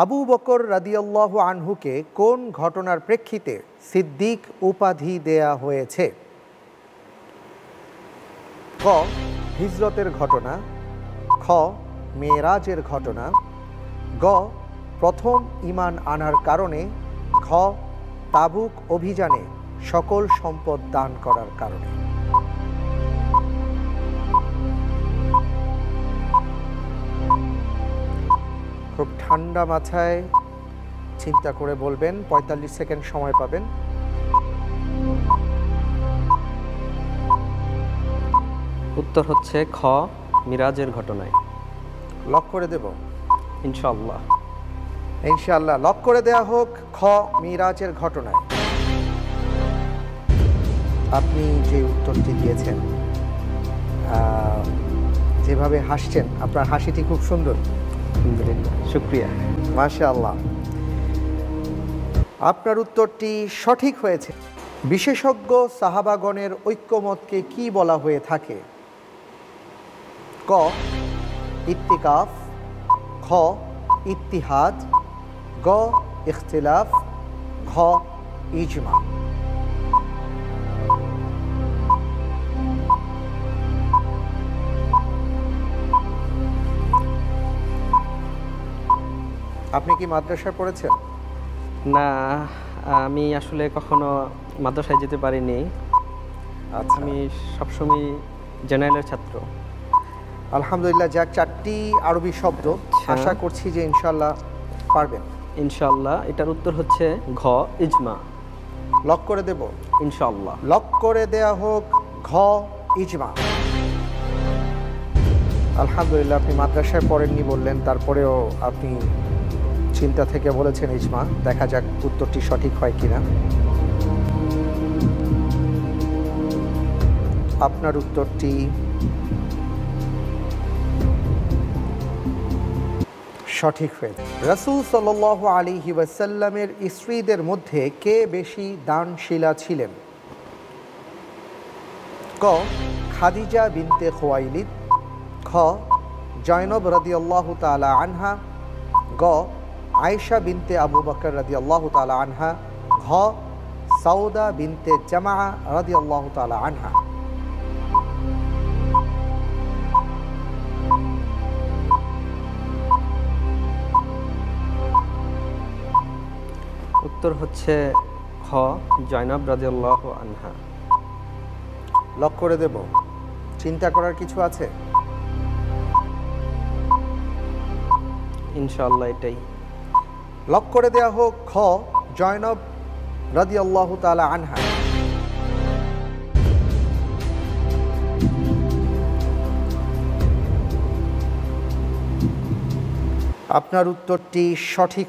আবু বকর রাদিয়াল্লাহু আনহুকে কোন ঘটনার প্রেক্ষিতে সিদ্দিক উপাধি দেয়া হয়েছে? ক, হিজরতের ঘটনা, খ, মেরাজের ঘটনা, গ, প্রথম ঈমান আনার কারণে, ঘ, তাবুক অভিযানে সকল সম্পদ দান করার কারণে। খুব ঠান্ডা মাথায় চিন্তা করে বলবেন, ৪৫ সেকেন্ড সময় পাবেন। উত্তর হচ্ছে খ, মিরাজের ঘটনায়। লক করে দেব? ইনশাআল্লাহ। ইনশাআল্লাহ লক করে দেয়া হোক, খ, মিরাজের ঘটনায়। আপনি যে উত্তরটি দিয়েছেন, যেভাবে হাসছেন, আপনার হাসিটি খুব সুন্দর। আলহামদুলিল্লাহ, শুকরিয়া। মাশাআল্লাহ, আপনার উত্তরটি সঠিক হয়েছে। বিশেষজ্ঞ সাহাবাগণের ঐক্যমতকে কি বলা হয়ে থাকে? ক, ইত্তিকাফ, খ, ইত্তিহাদ, গ, ইখতিলাফ, ঘ, ইজমা। আপনি কি মাদ্রাসায় পড়েছেন? না, আমি আসলে কখনো মাদ্রাসায় যেতে পারিনি। আচ্ছা, আমি সবসময় জেনারেলের ছাত্র। আলহামদুলিল্লাহ, যাক, 4টি আরবি শব্দ, আশা করছি যে ইনশাআল্লাহ পারবেন। ইনশাআল্লাহ। এটার উত্তর হচ্ছে ঘ, ইজমা। লক করে দেব? ইনশাআল্লাহ। লক করে দেয়া হোক, ঘ, ইজমা। আলহামদুলিল্লাহ, আপনি মাদ্রাসায় পড়েননি বললেন, তারপরেও আপনি চিন্তা থেকে বলেছেন ইজমা। দেখা যাক উত্তরটি সঠিক হয় কিনা। আপনার উত্তরটি সঠিক হয়েছে। রাসূল সাল্লাল্লাহু আলাইহি ওয়াসাল্লামের স্ত্রীদের মধ্যে কে বেশি দানশীলা ছিলেন? ক, খাদিজা বিনতে খুয়াইলিদ, খ, জয়নব রাদিয়াল্লাহু তাআলা আনহা, গ, আয়েশা বিনতে আবু বকর রাদিয়াল্লাহু তাআলা আনহা, ঘ, সাউদা বিনতে জামাআ রাদিয়াল্লাহু তাআলা আনহা। উত্তর হচ্ছে খ, জয়নব রাদিয়াল্লাহু আনহা। লক করে দেব? চিন্তা করার কিছু আছে? ইনশাআল্লাহ এটাই। লক করে দেয়া হোক, খ, জয়নব রাদিয়াল্লাহু তাআলা আনহা। আপনার উত্তরটি সঠিক